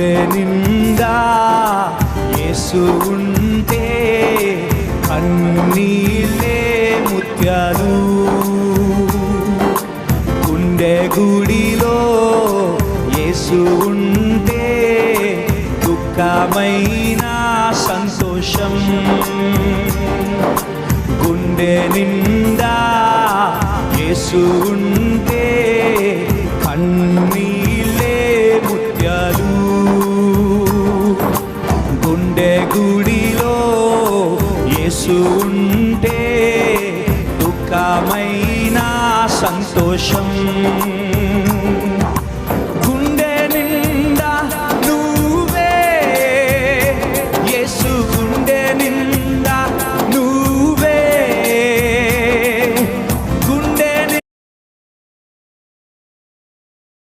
గుండె నిండా యేసు ఉంటే కన్నీళ్ళే ముత్యాలు. గుండె గుడిలో యేసు ఉంటే దుఃఖమైన సంతోషం. గుండె నిండా యేసు ఉంటే కన్నీళ్ళే